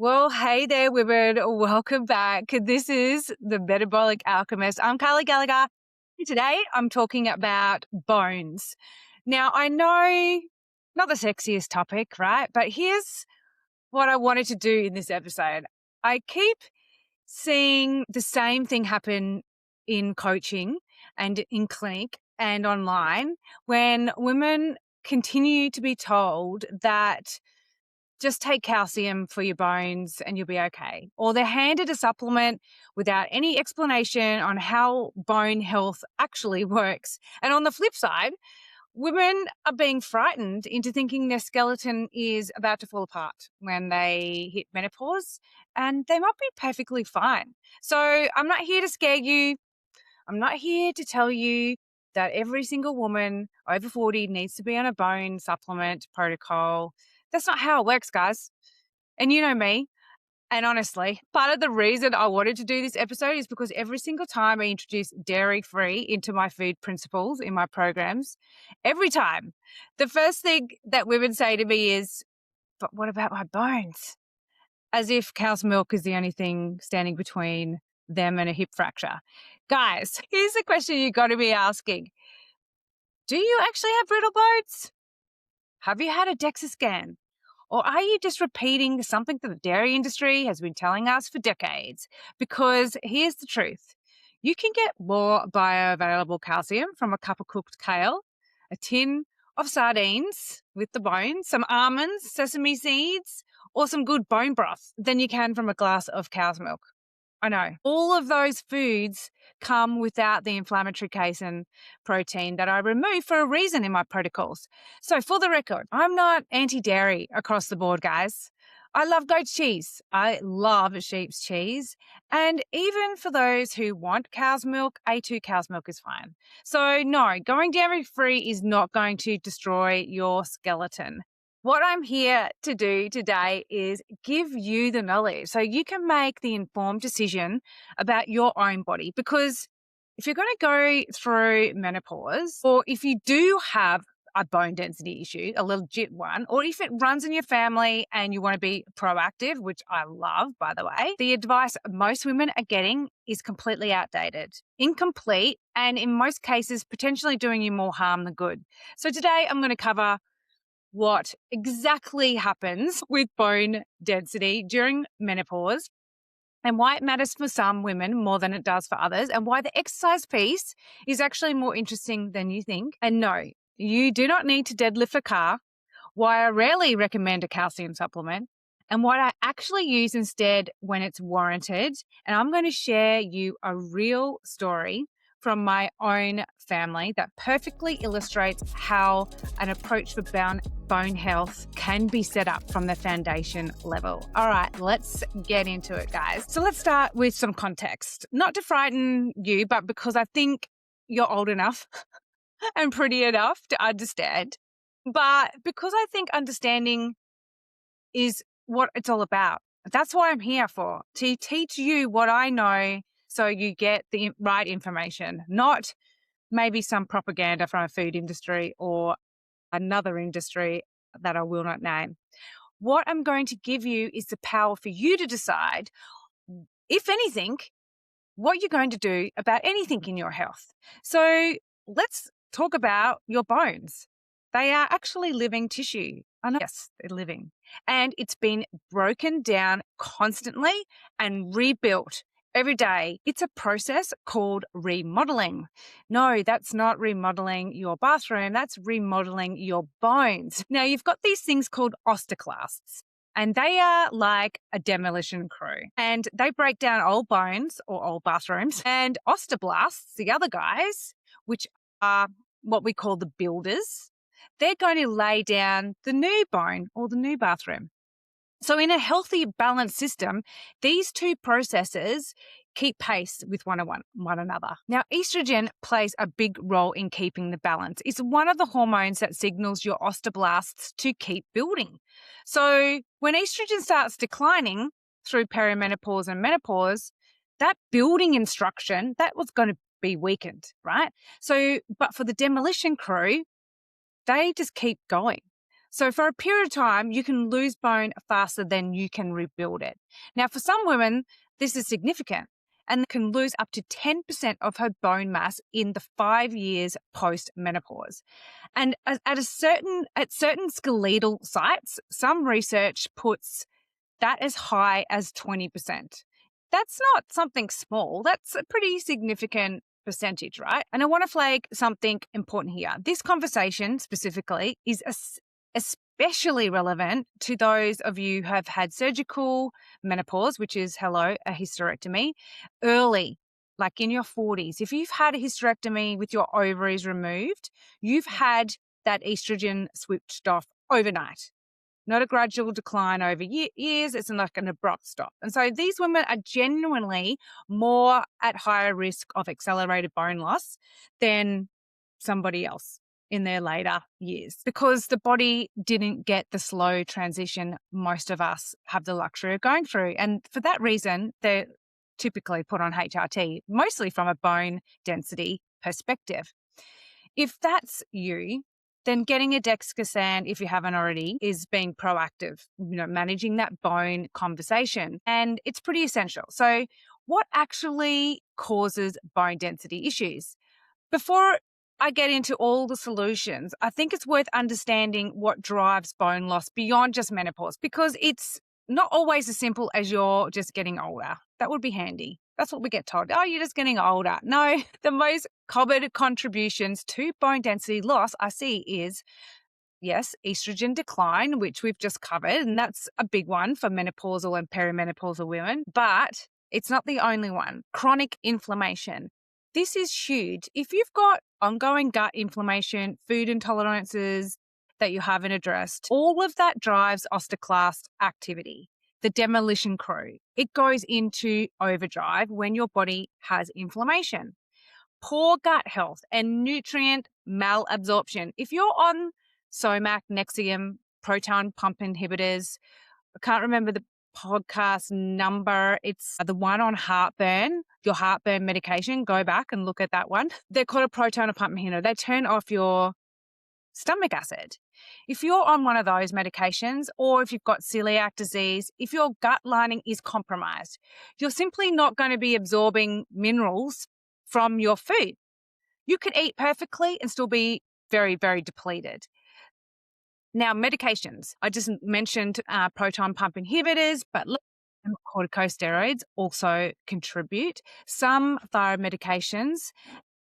Well, hey there, women. Welcome back. This is the Metabolic Alchemist. I'm Carly Gallagher. Today, I'm talking about bones. Now, I know not the sexiest topic, right? But here's what I wanted to do in this episode. I keep seeing the same thing happen in coaching and in clinic and online when women continue to be told that just take calcium for your bones and you'll be okay. Or they're handed a supplement without any explanation on how bone health actually works. And on the flip side, women are being frightened into thinking their skeleton is about to fall apart when they hit menopause, and they might be perfectly fine. So I'm not here to scare you. I'm not here to tell you that every single woman over 40 needs to be on a bone supplement protocol. That's not how it works, guys. And you know me. And honestly, part of the reason I wanted to do this episode is because every single time I introduce dairy-free into my food principles in my programs, every time, the first thing that women say to me is, but what about my bones? As if cow's milk is the only thing standing between them and a hip fracture. Guys, here's the question you got to be asking. Do you actually have brittle bones? Have you had a DEXA scan? Or are you just repeating something that the dairy industry has been telling us for decades? Because here's the truth. You can get more bioavailable calcium from a cup of cooked kale, a tin of sardines with the bones, some almonds, sesame seeds, or some good bone broth than you can from a glass of cow's milk. I know. All of those foods come without the inflammatory casein protein that I remove for a reason in my protocols. So for the record, I'm not anti-dairy across the board, guys. I love goat cheese. I love sheep's cheese. And even for those who want cow's milk, A2 cow's milk is fine. So no, going dairy-free is not going to destroy your skeleton. What I'm here to do today is give you the knowledge so you can make the informed decision about your own body. Because if you're going to go through menopause, or if you do have a bone density issue, a legit one, or if it runs in your family and you want to be proactive, which I love, by the way, the advice most women are getting is completely outdated, incomplete, and in most cases, potentially doing you more harm than good. So today I'm going to cover what exactly happens with bone density during menopause and why it matters for some women more than it does for others, and why the exercise piece is actually more interesting than you think. And no, you do not need to deadlift a car, why I rarely recommend a calcium supplement, and what I actually use instead when it's warranted. And I'm going to share you a real story from my own family that perfectly illustrates how an approach for bone health can be set up from the foundation level. All right, let's get into it, guys. So let's start with some context, not to frighten you, but because I think you're old enough and pretty enough to understand. But because I think understanding is what it's all about. That's what I'm here for, to teach you what I know so you get the right information, not maybe some propaganda from a food industry or another industry that I will not name. What I'm going to give you is the power for you to decide, if anything, what you're going to do about anything in your health. So let's talk about your bones. They are actually living tissue. I know, yes, they're living. And it's been broken down constantly and rebuilt every day. It's a process called remodeling. No, that's not remodeling your bathroom. That's remodeling your bones. Now, you've got these things called osteoclasts, and they are like a demolition crew. And they break down old bones or old bathrooms. And osteoblasts, the other guys, which are what we call the builders, they're going to lay down the new bone or the new bathroom. So in a healthy, balanced system, these two processes keep pace with one another. Now, estrogen plays a big role in keeping the balance. It's one of the hormones that signals your osteoblasts to keep building. So when estrogen starts declining through perimenopause and menopause, that building instruction, that was going to be weakened, right? So, but for the demolition crew, they just keep going. So for a period of time, you can lose bone faster than you can rebuild it. Now, for some women, this is significant and can lose up to 10% of her bone mass in the 5 years post-menopause. And at certain skeletal sites, some research puts that as high as 20%. That's not something small. That's a pretty significant percentage, right? And I want to flag something important here. This conversation specifically is especially relevant to those of you who have had surgical menopause, which is, a hysterectomy, early, like in your 40s. If you've had a hysterectomy with your ovaries removed, you've had that estrogen switched off overnight. Not a gradual decline over years. It's like an abrupt stop. And so these women are genuinely more at higher risk of accelerated bone loss than somebody else in their later years because the body didn't get the slow transition most of us have the luxury of going through. And for that reason, they're typically put on HRT, mostly from a bone density perspective. If that's you, then getting a DEXA scan, if you haven't already, is being proactive, managing that bone conversation. And it's pretty essential. So what actually causes bone density issues? Before I get into all the solutions, I think it's worth understanding what drives bone loss beyond just menopause, because it's not always as simple as you're just getting older. That would be handy. That's what we get told. Oh, you're just getting older. No, the most common contributions to bone density loss I see is, yes, estrogen decline, which we've just covered, and that's a big one for menopausal and perimenopausal women, but it's not the only one. Chronic inflammation. This is huge. If you've got ongoing gut inflammation, food intolerances that you haven't addressed, all of that drives osteoclast activity. The demolition crew. It goes into overdrive when your body has inflammation. Poor gut health and nutrient malabsorption. If you're on SOMAC, Nexium, proton pump inhibitors, I can't remember the podcast number. It's the one on heartburn, your heartburn medication. Go back and look at that one. They're called a proton pump inhibitor. They turn off your stomach acid. If you're on one of those medications, or if you've got celiac disease, if your gut lining is compromised, you're simply not going to be absorbing minerals from your food. You could eat perfectly and still be very, very depleted. Now, medications. I just mentioned proton pump inhibitors, but corticosteroids also contribute. Some thyroid medications,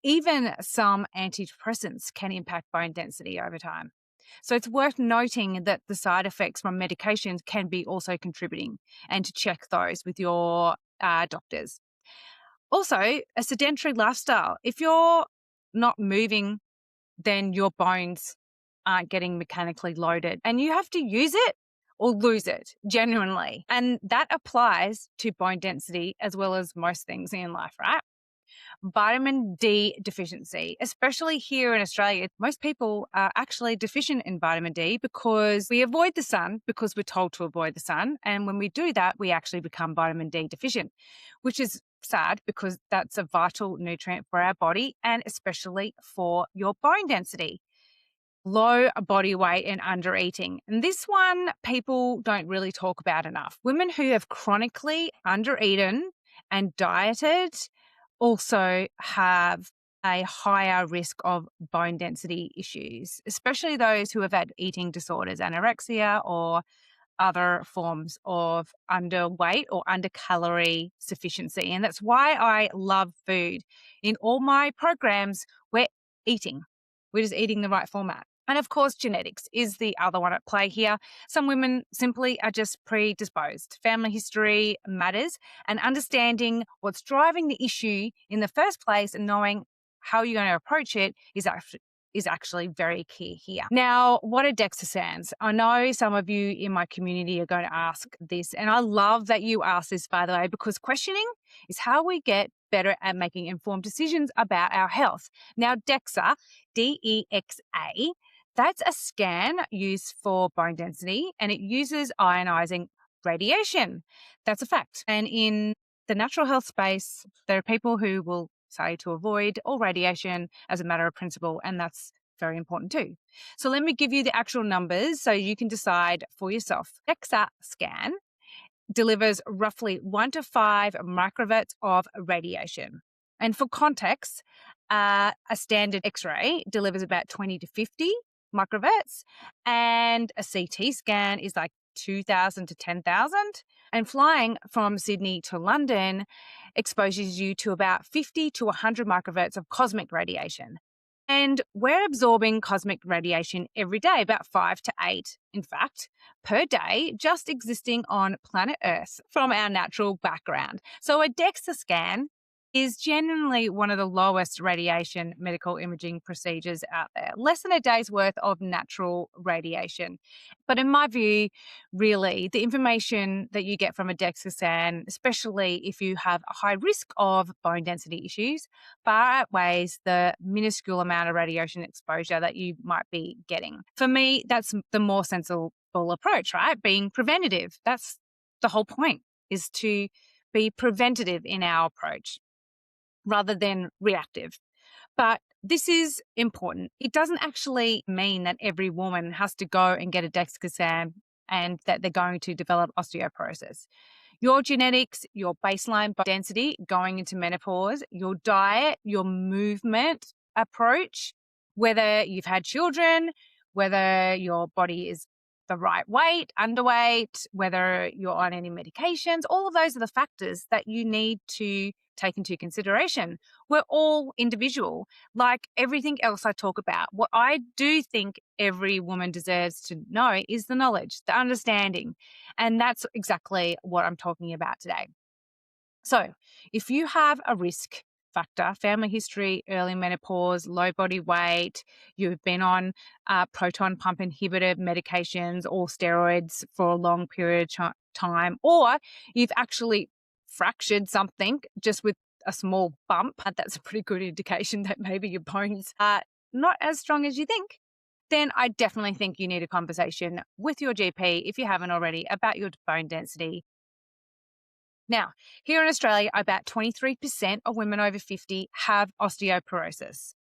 even some antidepressants, can impact bone density over time. So it's worth noting that the side effects from medications can be also contributing, and to check those with your doctors. Also, a sedentary lifestyle. If you're not moving, then your bones aren't getting mechanically loaded, and you have to use it or lose it genuinely. And that applies to bone density as well as most things in life, right? Vitamin D deficiency, especially here in Australia. Most people are actually deficient in vitamin D because we avoid the sun because we're told to avoid the sun. And when we do that, we actually become vitamin D deficient, which is sad because that's a vital nutrient for our body and especially for your bone density. Low body weight and under eating. And this one people don't really talk about enough. Women who have chronically under eaten and dieted also have a higher risk of bone density issues, especially those who have had eating disorders, anorexia, or other forms of underweight or undercalorie sufficiency. And that's why I love food. In all my programs, we're eating. We're just eating the right format. And of course, genetics is the other one at play here. Some women simply are just predisposed. Family history matters, and understanding what's driving the issue in the first place and knowing how you're going to approach it is actually very key here. Now, what are DEXA scans? I know some of you in my community are going to ask this, and I love that you ask this, by the way, because questioning is how we get better at making informed decisions about our health. Now, DEXA, DEXA, that's a scan used for bone density, and it uses ionizing radiation. That's a fact. And in the natural health space, there are people who will say to avoid all radiation as a matter of principle, and that's very important too. So let me give you the actual numbers so you can decide for yourself. DEXA scan delivers roughly 1 to 5 microwatts of radiation. And for context, a standard X-ray delivers about 20 to 50 microwatts, and a CT scan is like 2,000 to 10,000. And flying from Sydney to London exposes you to about 50 to 100 microwatts of cosmic radiation. And we're absorbing cosmic radiation every day, about 5 to 8, in fact, per day, just existing on planet Earth from our natural background. So a DEXA scan is genuinely one of the lowest radiation medical imaging procedures out there, less than a day's worth of natural radiation. But in my view, really, the information that you get from a DEXA scan, especially if you have a high risk of bone density issues, far outweighs the minuscule amount of radiation exposure that you might be getting. For me, that's the more sensible approach, right? Being preventative. That's the whole point, is to be preventative in our approach rather than reactive. But this is important. It doesn't actually mean that every woman has to go and get a DEXA scan and that they're going to develop osteoporosis. Your genetics, your baseline bone density going into menopause, your diet, your movement approach, whether you've had children, whether your body is the right weight, underweight, whether you're on any medications, all of those are the factors that you need to take into consideration. We're all individual, like everything else I talk about. What I do think every woman deserves to know is the knowledge, the understanding. And that's exactly what I'm talking about today. So if you have a risk factor, family history, early menopause, low body weight, you've been on proton pump inhibitor medications or steroids for a long period of time, or you've actually fractured something just with a small bump, that's a pretty good indication that maybe your bones are not as strong as you think, then I definitely think you need a conversation with your GP, if you haven't already, about your bone density. Now, here in Australia, about 23% of women over 50 have osteoporosis.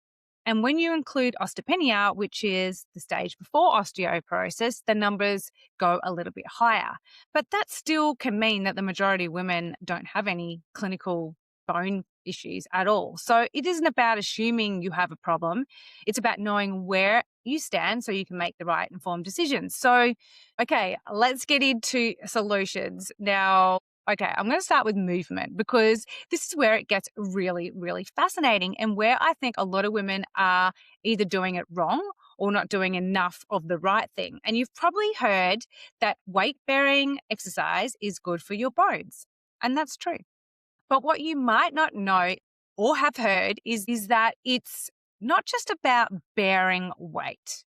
And when you include osteopenia, which is the stage before osteoporosis, the numbers go a little bit higher. But that still can mean that the majority of women don't have any clinical bone issues at all. So it isn't about assuming you have a problem. It's about knowing where you stand so you can make the right informed decisions. So, okay, let's get into solutions. Now, okay, I'm going to start with movement because this is where it gets really, really fascinating and where I think a lot of women are either doing it wrong or not doing enough of the right thing. And you've probably heard that weight-bearing exercise is good for your bones, and that's true. But what you might not know or have heard is that it's not just about bearing weight.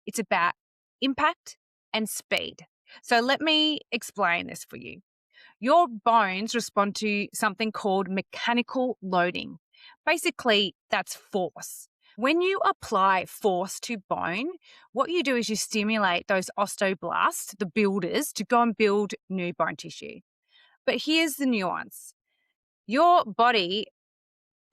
It's about impact and speed. So let me explain this for you. Your bones respond to something called mechanical loading. Basically, that's force. When you apply force to bone, what you do is you stimulate those osteoblasts, the builders, to go and build new bone tissue. But here's the nuance. Your body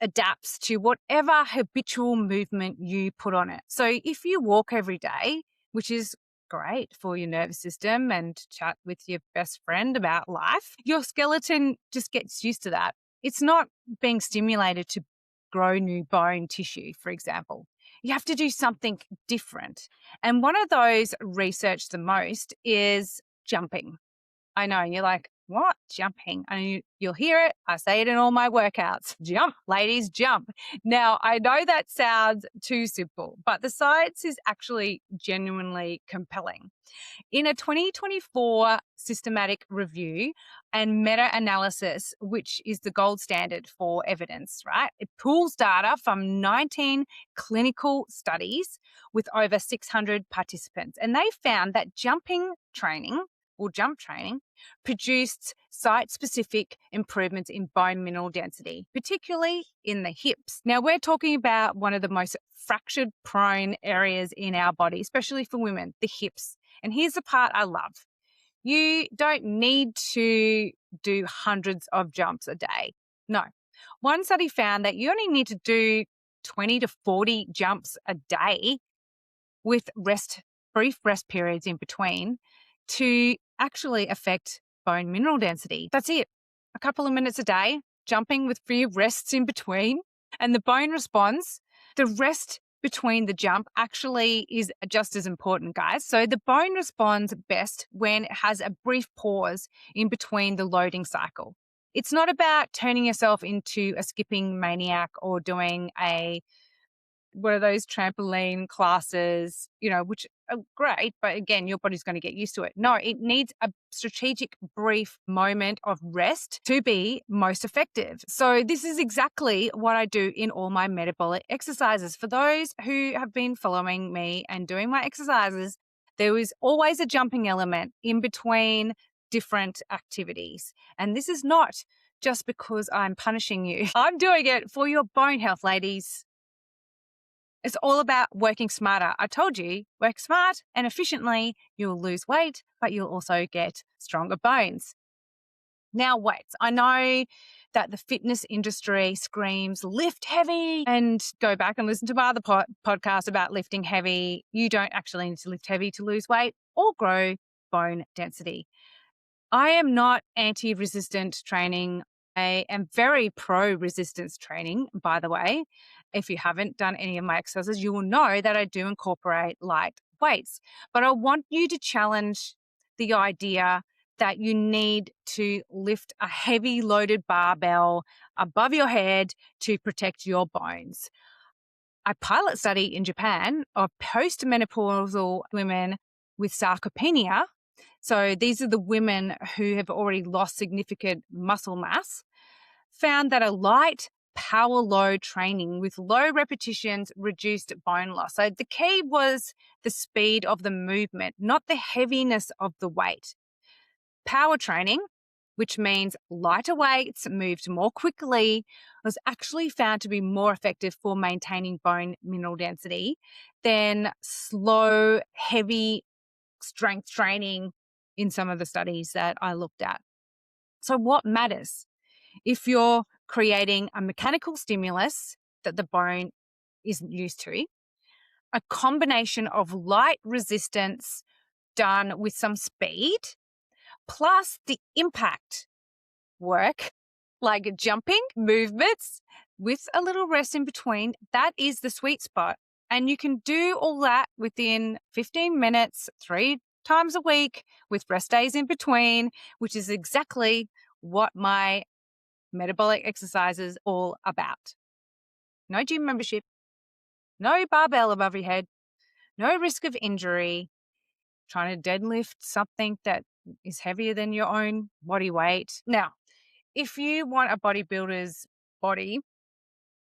adapts to whatever habitual movement you put on it. So if you walk every day, which is great for your nervous system and chat with your best friend about life, your skeleton just gets used to that. It's not being stimulated to grow new bone tissue, for example. You have to do something different. And one of those researched the most is jumping. I know, you're like, what? Jumping? And you'll hear it. I say it in all my workouts. Jump, ladies, jump. Now, I know that sounds too simple, but the science is actually genuinely compelling. In a 2024 systematic review and meta-analysis, which is the gold standard for evidence, right? It pools data from 19 clinical studies with over 600 participants. And they found that jumping training or jump training produced site-specific improvements in bone mineral density, particularly in the hips. Now, we're talking about one of the most fractured-prone areas in our body, especially for women, the hips. And here's the part I love. You don't need to do hundreds of jumps a day. No. One study found that you only need to do 20 to 40 jumps a day with brief rest periods in between to actually affect bone mineral density. That's it. A couple of minutes a day, jumping with few rests in between, and the bone responds. The rest between the jump actually is just as important, guys. So the bone responds best when it has a brief pause in between the loading cycle. It's not about turning yourself into a skipping maniac or doing one of those trampoline classes, which are great, but again, your body's going to get used to it. No, it needs a strategic, brief moment of rest to be most effective. So this is exactly what I do in all my metabolic exercises. For those who have been following me and doing my exercises, there is always a jumping element in between different activities. And this is not just because I'm punishing you. I'm doing it for your bone health, ladies. It's all about working smarter. I told you, work smart and efficiently, you'll lose weight, but you'll also get stronger bones. Now, weights. I know that the fitness industry screams lift heavy, and go back and listen to my other podcasts about lifting heavy. You don't actually need to lift heavy to lose weight or grow bone density. I am not anti-resistant training. I am very pro-resistance training, by the way. If you haven't done any of my exercises, you will know that I do incorporate light weights. But I want you to challenge the idea that you need to lift a heavy loaded barbell above your head to protect your bones. A pilot study in Japan of postmenopausal women with sarcopenia, so these are the women who have already lost significant muscle mass, found that a light power load training with low repetitions reduced bone loss. So the key was the speed of the movement, not the heaviness of the weight. Power training, which means lighter weights moved more quickly, was actually found to be more effective for maintaining bone mineral density than slow, heavy strength training in some of the studies that I looked at. So what matters? If you're creating a mechanical stimulus that the bone isn't used to, a combination of light resistance done with some speed, plus the impact work, like jumping movements with a little rest in between, that is the sweet spot. And you can do all that within 15 minutes, 3 times a week with rest days in between, which is exactly what my metabolic exercise is all about. No gym membership, no barbell above your head, no risk of injury, trying to deadlift something that is heavier than your own body weight. Now, if you want a bodybuilder's body,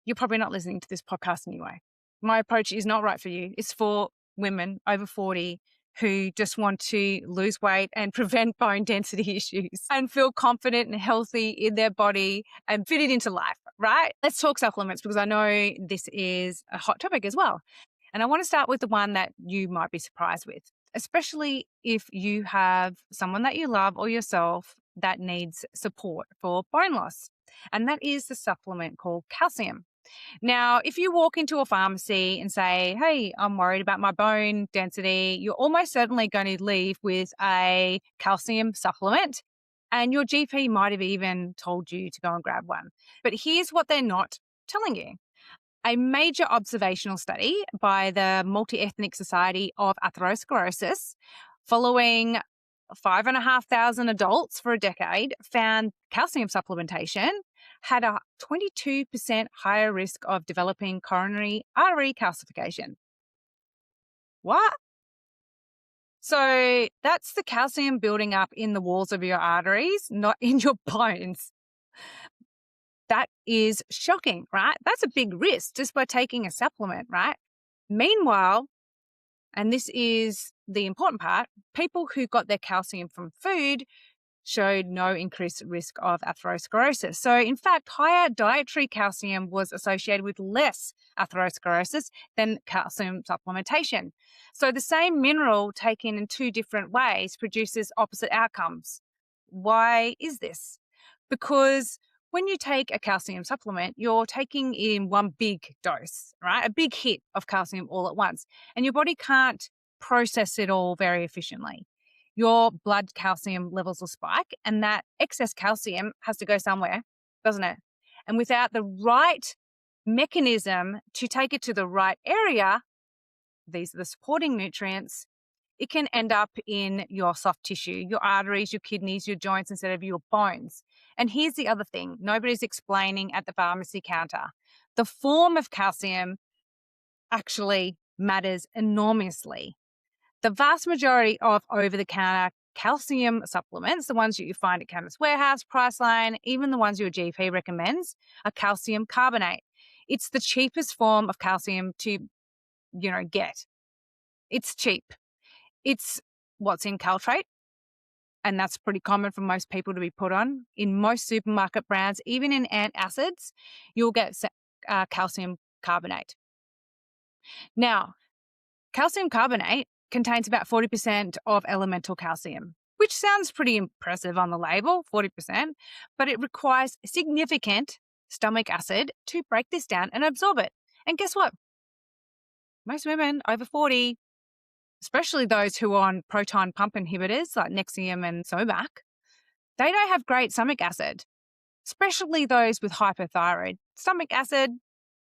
you're probably not listening to this podcast anyway. My approach is not right for you. It's for women over 40 who just want to lose weight and prevent bone density issues and feel confident and healthy in their body and fit it into life, right? Let's talk supplements, because I know this is a hot topic as well. And I want to start with the one that you might be surprised with, especially if you have someone that you love or yourself that needs support for bone loss. And that is the supplement called calcium. Now, if you walk into a pharmacy and say, hey, I'm worried about my bone density, you're almost certainly going to leave with a calcium supplement. And your GP might have even told you to go and grab one. But here's what they're not telling you. A major observational study by the Multi-Ethnic Society of Atherosclerosis, following 5,500 adults for a decade, found calcium supplementation had a 22% higher risk of developing coronary artery calcification. What? So that's the calcium building up in the walls of your arteries, not in your bones. That is shocking, right? That's a big risk just by taking a supplement, right? Meanwhile, and this is the important part, people who got their calcium from food showed no increased risk of atherosclerosis. So in fact, higher dietary calcium was associated with less atherosclerosis than calcium supplementation. So the same mineral taken in 2 different ways produces opposite outcomes. Why is this? Because when you take a calcium supplement, you're taking in one big dose, right? A big hit of calcium all at once, and your body can't process it all very efficiently. Your blood calcium levels will spike, and that excess calcium has to go somewhere, doesn't it? And without the right mechanism to take it to the right area, these are the supporting nutrients, it can end up in your soft tissue, your arteries, your kidneys, your joints instead of your bones. And here's the other thing nobody's explaining at the pharmacy counter. The form of calcium actually matters enormously. The vast majority of over-the-counter calcium supplements, the ones that you find at Chemist Warehouse, Priceline, even the ones your GP recommends, are calcium carbonate. It's the cheapest form of calcium to, get. It's cheap. It's what's in Caltrate, and that's pretty common for most people to be put on. In most supermarket brands, even in antacids, you'll get calcium carbonate. Now, calcium carbonate contains about 40% of elemental calcium, which sounds pretty impressive on the label, 40%, but it requires significant stomach acid to break this down and absorb it. And guess what? Most women over 40, especially those who are on proton pump inhibitors like Nexium and Somac, they don't have great stomach acid, especially those with hypothyroid. Stomach acid,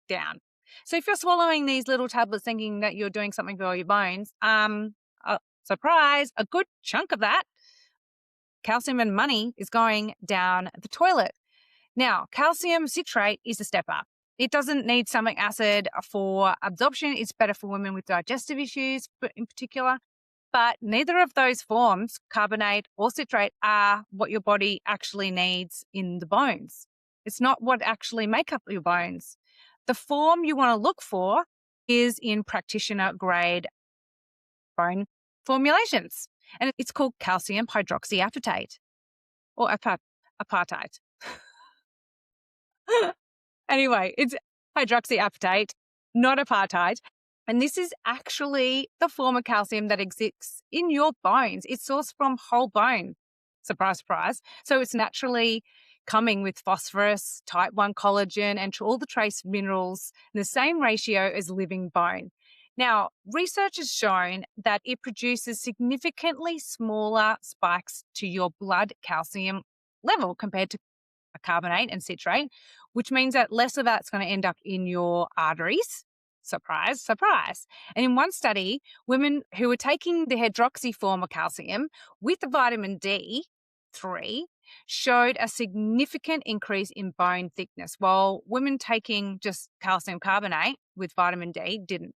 down. So if you're swallowing these little tablets thinking that you're doing something for your bones, surprise, a good chunk of that calcium and money is going down the toilet. Now, calcium citrate is a step up. It doesn't need stomach acid for absorption. It's better for women with digestive issues in particular. But neither of those forms, carbonate or citrate, are what your body actually needs in the bones. It's not what actually make up your bones. The form you want to look for is in practitioner grade bone formulations. And it's called calcium hydroxyapatite or apartheid. Anyway, it's hydroxyapatite, not apartheid. And this is actually the form of calcium that exists in your bones. It's sourced from whole bone. Surprise, surprise. So it's naturally coming with phosphorus, type 1 collagen, and all the trace minerals in the same ratio as living bone. Now, research has shown that it produces significantly smaller spikes to your blood calcium level compared to a carbonate and citrate, which means that less of that's going to end up in your arteries. Surprise, surprise. And in one study, women who were taking the hydroxy form of calcium with the vitamin D3 showed a significant increase in bone thickness, while women taking just calcium carbonate with vitamin D didn't.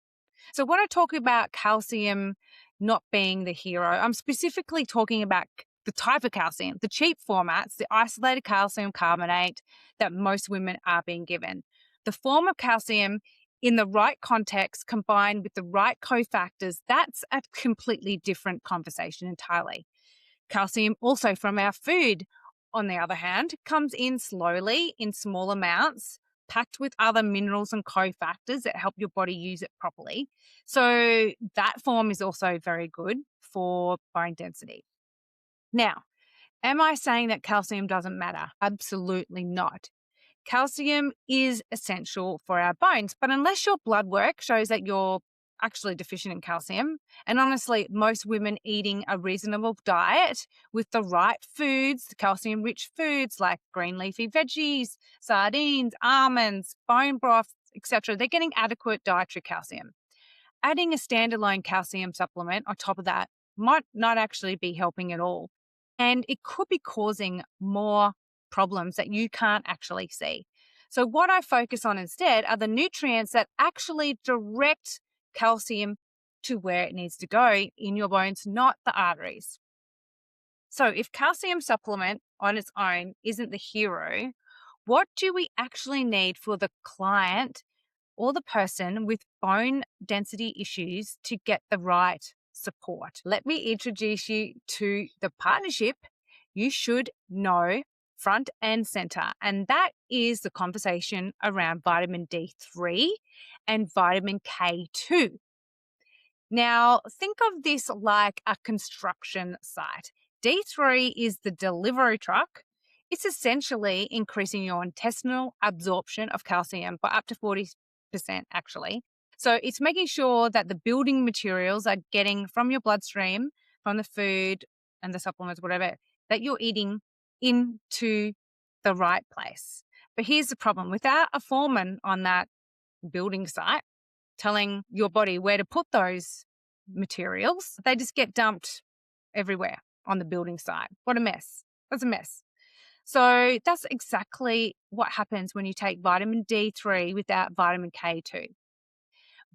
So when I talk about calcium not being the hero, I'm specifically talking about the type of calcium, the cheap formats, the isolated calcium carbonate that most women are being given. The form of calcium in the right context combined with the right cofactors, that's a completely different conversation entirely. Calcium also from our food, on the other hand, comes in slowly in small amounts, packed with other minerals and cofactors that help your body use it properly. So that form is also very good for bone density. Now, am I saying that calcium doesn't matter? Absolutely not. Calcium is essential for our bones, but unless your blood work shows that you're actually deficient in calcium, and honestly, most women eating a reasonable diet with the right foods, calcium-rich foods like green leafy veggies, sardines, almonds, bone broth, etc., they're getting adequate dietary calcium. Adding a standalone calcium supplement on top of that might not actually be helping at all. And it could be causing more problems that you can't actually see. So what I focus on instead are the nutrients that actually direct calcium to where it needs to go in your bones, not the arteries. So if calcium supplement on its own isn't the hero, what do we actually need for the client or the person with bone density issues to get the right support? Let me introduce you to the partnership you should know front and center, and that is the conversation around vitamin D3 and vitamin K2. Now, think of this like a construction site. D3 is the delivery truck. It's essentially increasing your intestinal absorption of calcium by up to 40%, actually. So it's making sure that the building materials are getting from your bloodstream, from the food and the supplements, whatever, that you're eating into the right place. But here's the problem. Without a foreman on that building site telling your body where to put those materials, they just get dumped everywhere on the building site. What a mess. That's a mess. So that's exactly what happens when you take vitamin D3 without vitamin K2.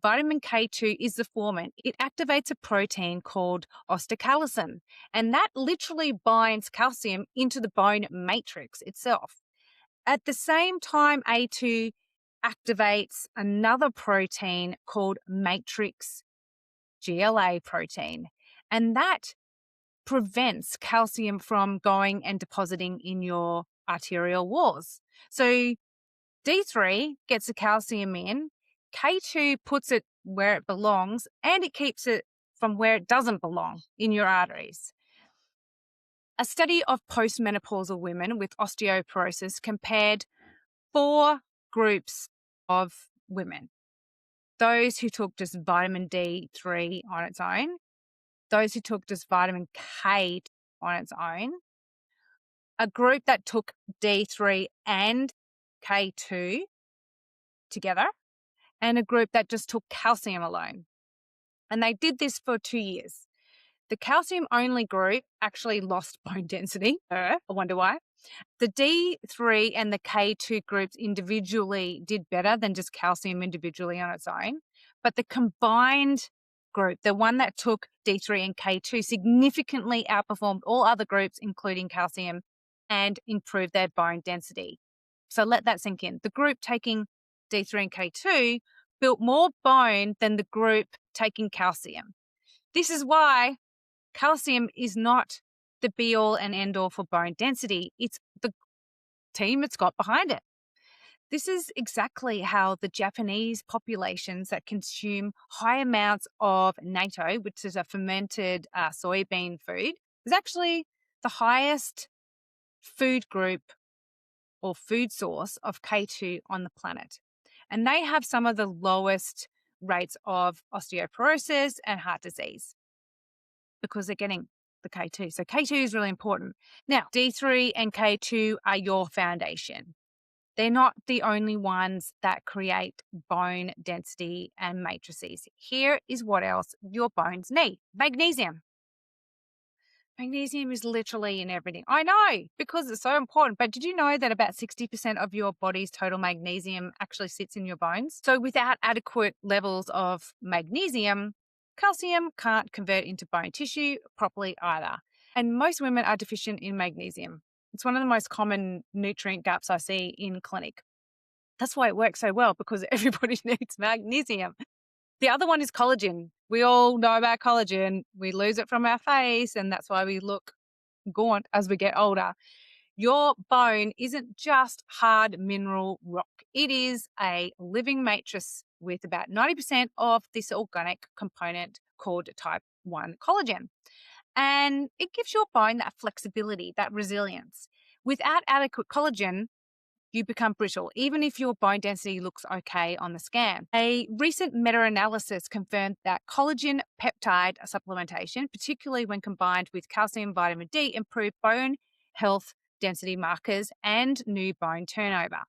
Vitamin K2 is the foreman. It activates a protein called osteocalcin, and that literally binds calcium into the bone matrix itself. At the same time, A2 activates another protein called matrix GLA protein, and that prevents calcium from going and depositing in your arterial walls. So D3 gets the calcium in, K2 puts it where it belongs, and it keeps it from where it doesn't belong in your arteries. A study of postmenopausal women with osteoporosis compared 4 groups of women. Those who took just vitamin D3 on its own, those who took just vitamin K on its own, a group that took D3 and K2 together, and a group that just took calcium alone. And they did this for 2 years. The calcium-only group actually lost bone density. I wonder why. The D3 and the K2 groups individually did better than just calcium individually on its own. But the combined group, the one that took D3 and K2, significantly outperformed all other groups, including calcium, and improved their bone density. So let that sink in. The group taking D3 and K2 built more bone than the group taking calcium. This is why calcium is not the be-all and end-all for bone density. It's the team it's got behind it. This is exactly how the Japanese populations that consume high amounts of natto, which is a fermented soybean food, is actually the highest food group or food source of K2 on the planet. And they have some of the lowest rates of osteoporosis and heart disease because they're getting the K2. So K2 is really important. Now, D3 and K2 are your foundation. They're not the only ones that create bone density and matrices. Here is what else your bones need. Magnesium. Magnesium is literally in everything. I know, because it's so important. But did you know that about 60% of your body's total magnesium actually sits in your bones? So without adequate levels of magnesium, calcium can't convert into bone tissue properly either. And most women are deficient in magnesium. It's one of the most common nutrient gaps I see in clinic. That's why it works so well, because everybody needs magnesium. The other one is collagen. We all know about collagen. We lose it from our face, and that's why we look gaunt as we get older. Your bone isn't just hard mineral rock. It is a living matrix with about 90% of this organic component called type 1 collagen. And it gives your bone that flexibility, that resilience. Without adequate collagen, you become brittle, even if your bone density looks okay on the scan. A recent meta-analysis confirmed that collagen peptide supplementation, particularly when combined with calcium vitamin D, improved bone health density markers and new bone turnover.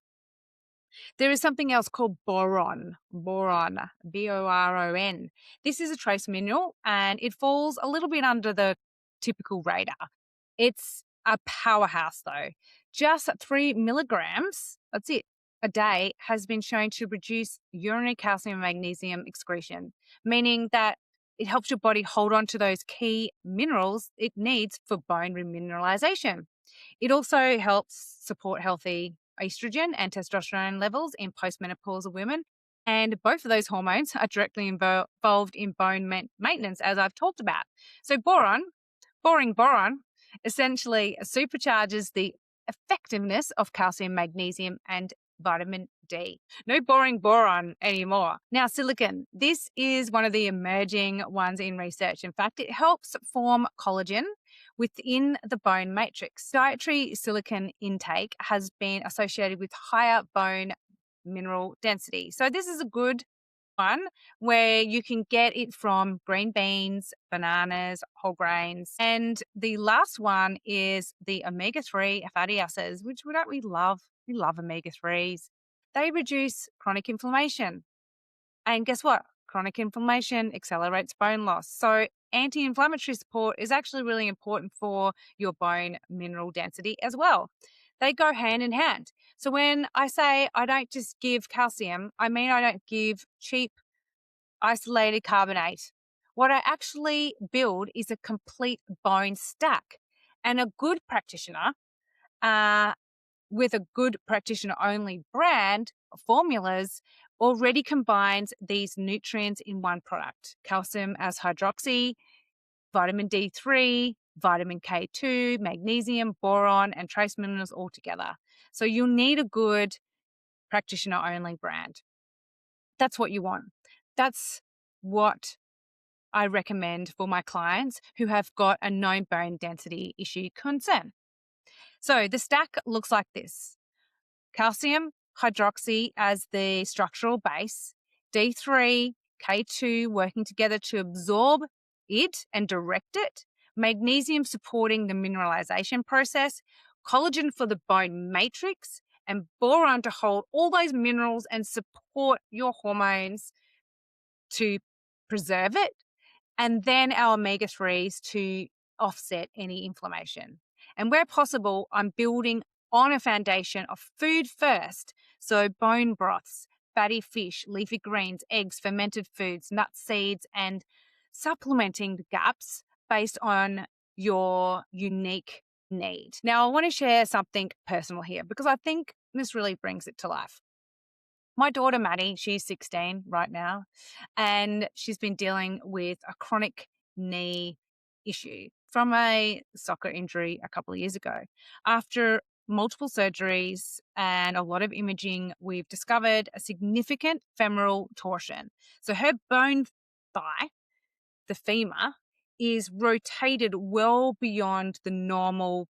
There is something else called boron, Boron. This is a trace mineral and it falls a little bit under the typical radar. It's a powerhouse though. Just 3 milligrams, that's it, a day has been shown to reduce urinary calcium and magnesium excretion, meaning that it helps your body hold on to those key minerals it needs for bone remineralization. It also helps support healthy estrogen and testosterone levels in postmenopausal women. And both of those hormones are directly involved in bone maintenance, as I've talked about. So boron essentially supercharges the effectiveness of calcium, magnesium, and vitamin D. No boring boron anymore. Now, silicon. This is one of the emerging ones in research. In fact, it helps form collagen, within the bone matrix. Dietary silicon intake has been associated with higher bone mineral density. So this is a good one where you can get it from green beans, bananas, whole grains. And the last one is the omega-3 fatty acids, which we love. We love omega-3s. They reduce chronic inflammation. And guess what? Chronic inflammation accelerates bone loss. So anti-inflammatory support is actually really important for your bone mineral density as well. They go hand in hand. So when I say I don't just give calcium, I mean I don't give cheap isolated carbonate. What I actually build is a complete bone stack. And a good practitioner with a good practitioner only brand formulas already combines these nutrients in one product. Calcium as hydroxy, vitamin D3, vitamin K2, magnesium, boron, and trace minerals all together. So you'll need a good practitioner only brand. That's what you want. That's what I recommend for my clients who have got a known bone density issue concern. So the stack looks like this. Calcium hydroxy as the structural base, D3, K2 working together to absorb it and direct it, magnesium supporting the mineralization process, collagen for the bone matrix, and boron to hold all those minerals and support your hormones to preserve it, and then our omega-3s to offset any inflammation. And where possible, I'm building on a foundation of food first. So bone broths, fatty fish, leafy greens, eggs, fermented foods, nuts, seeds, and supplementing the gaps based on your unique need. Now, I want to share something personal here because I think this really brings it to life. My daughter, Maddie, she's 16 right now, and she's been dealing with a chronic knee issue from a soccer injury a couple of years ago. After multiple surgeries and a lot of imaging, we've discovered a significant femoral torsion. So her bone thigh, the femur, is rotated well beyond the normal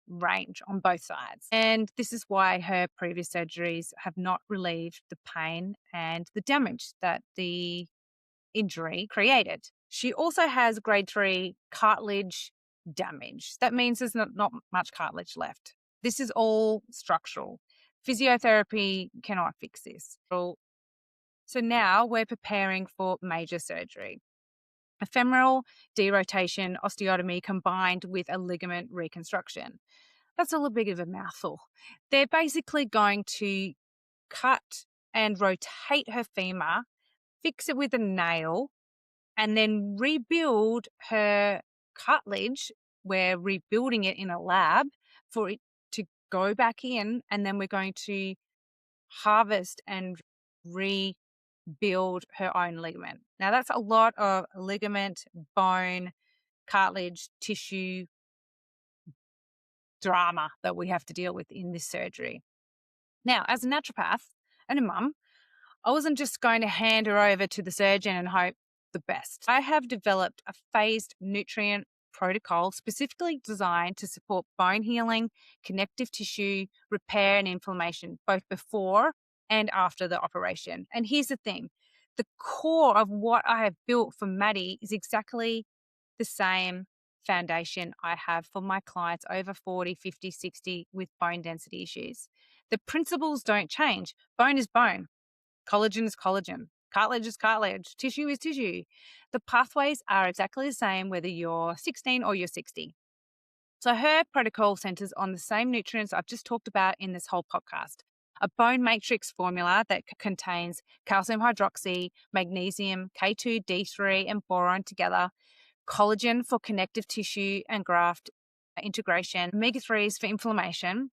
range on both sides. And this is why her previous surgeries have not relieved the pain and the damage that the injury created. She also has grade 3 cartilage damage. That means there's not much cartilage left. This is all structural. Physiotherapy cannot fix this. So now we're preparing for major surgery. A femoral derotation osteotomy combined with a ligament reconstruction. That's a little bit of a mouthful. They're basically going to cut and rotate her femur, fix it with a nail, and then rebuild her cartilage. We're rebuilding it in a lab for it to go back in, and then we're going to harvest and rebuild her own ligament. Now, that's a lot of ligament, bone, cartilage, tissue drama that we have to deal with in this surgery. Now, as a naturopath and a mum, I wasn't just going to hand her over to the surgeon and hope the best. I have developed a phased nutrient protocol specifically designed to support bone healing, connective tissue, repair, and inflammation, both before and after the operation. And here's the thing. The core of what I have built for Maddie is exactly the same foundation I have for my clients over 40, 50, 60 with bone density issues. The principles don't change. Bone is bone. Collagen is collagen. Cartilage is cartilage. Tissue is tissue. The pathways are exactly the same whether you're 16 or you're 60. So her protocol centers on the same nutrients I've just talked about in this whole podcast. A bone matrix formula that contains calcium hydroxy, magnesium, K2, D3, and boron together, collagen for connective tissue and graft integration, omega-3s for inflammation.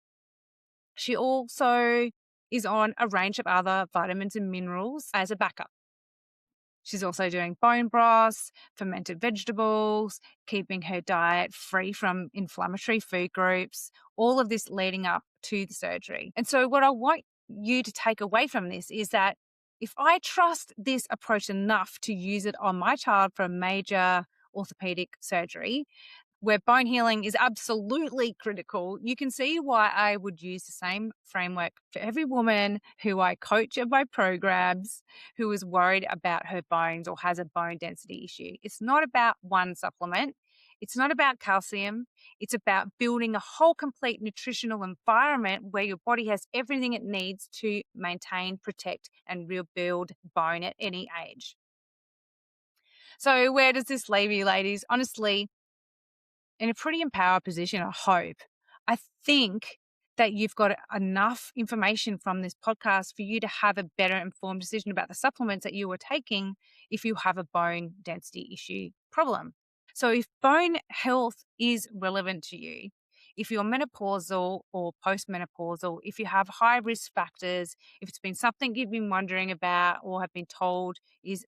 She also is on a range of other vitamins and minerals as a backup. She's also doing bone broths, fermented vegetables, keeping her diet free from inflammatory food groups, all of this leading up to the surgery. And so what I want you to take away from this is that if I trust this approach enough to use it on my child for a major orthopedic surgery, where bone healing is absolutely critical, you can see why I would use the same framework for every woman who I coach at my programs who is worried about her bones or has a bone density issue. It's not about one supplement. It's not about calcium. It's about building a whole complete nutritional environment where your body has everything it needs to maintain, protect, and rebuild bone at any age. So where does this leave you, ladies? Honestly, in a pretty empowered position, I hope. I think that you've got enough information from this podcast for you to have a better informed decision about the supplements that you are taking if you have a bone density issue problem. So if bone health is relevant to you, if you're menopausal or postmenopausal, if you have high risk factors, if it's been something you've been wondering about or have been told is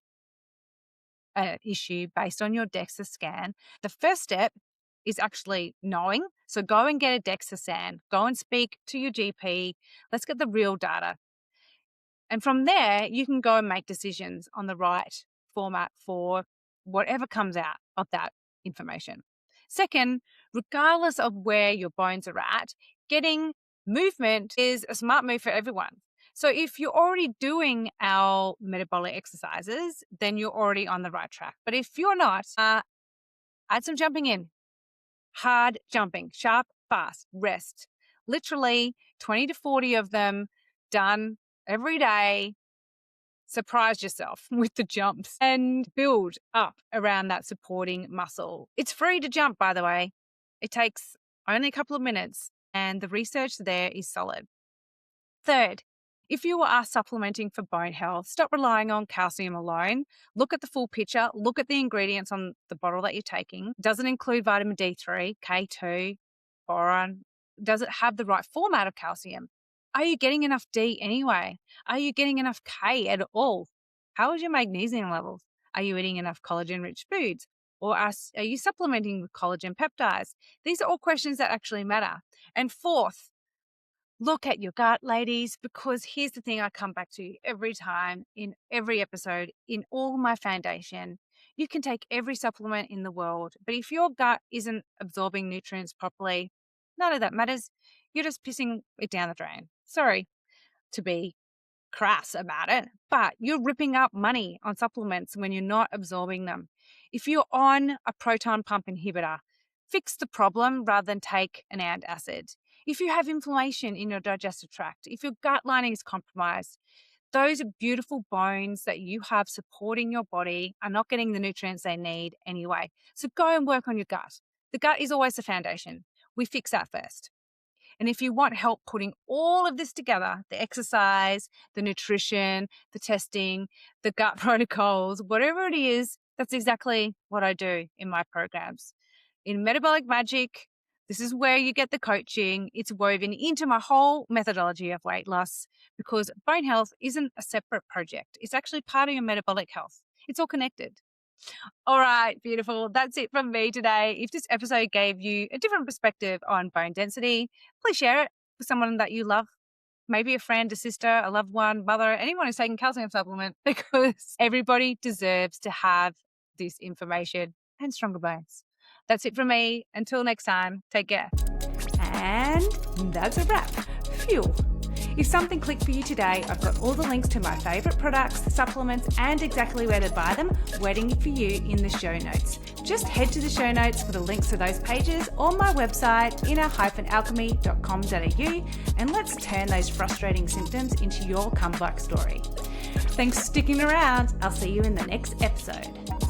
an issue based on your DEXA scan, the first step is actually knowing. So go and get a DEXA scan, go and speak to your GP. Let's get the real data. And from there, you can go and make decisions on the right format for whatever comes out of that information. Second, regardless of where your bones are at, getting movement is a smart move for everyone. So if you're already doing our metabolic exercises, then you're already on the right track. But if you're not, add some jumping in. Hard jumping, sharp, fast, rest. Literally 20 to 40 of them done every day. Surprise yourself with the jumps and build up around that supporting muscle. It's free to jump, by the way. It takes only a couple of minutes and the research there is solid. Third, if you are supplementing for bone health, stop relying on calcium alone. Look at the full picture. Look at the ingredients on the bottle that you're taking. Does it include vitamin D3, K2, boron? Does it have the right format of calcium? Are you getting enough D anyway? Are you getting enough K at all? How is your magnesium levels? Are you eating enough collagen-rich foods? Or are you supplementing with collagen peptides? These are all questions that actually matter. And fourth, look at your gut, ladies, because here's the thing I come back to every time in every episode, in all my foundation. You can take every supplement in the world, but if your gut isn't absorbing nutrients properly, none of that matters. You're just pissing it down the drain. Sorry to be crass about it, but you're ripping up money on supplements when you're not absorbing them. If you're on a proton pump inhibitor, fix the problem rather than take an antacid. If you have inflammation in your digestive tract, if your gut lining is compromised, those beautiful bones that you have supporting your body are not getting the nutrients they need anyway. So go and work on your gut. The gut is always the foundation. We fix that first. And if you want help putting all of this together, the exercise, the nutrition, the testing, the gut protocols, whatever it is, that's exactly what I do in my programs. In Metabolic Magic, this is where you get the coaching. It's woven into my whole methodology of weight loss because bone health isn't a separate project. It's actually part of your metabolic health. It's all connected. All right, beautiful. That's it from me today. If this episode gave you a different perspective on bone density, please share it with someone that you love. Maybe a friend, a sister, a loved one, mother, anyone who's taking calcium supplement, because everybody deserves to have this information and stronger bones. That's it from me. Until next time, take care. And that's a wrap. Phew. If something clicked for you today, I've got all the links to my favourite products, supplements, and exactly where to buy them waiting for you in the show notes. Just head to the show notes for the links to those pages or my website, inner-alchemy.com.au, and let's turn those frustrating symptoms into your comeback story. Thanks for sticking around. I'll see you in the next episode.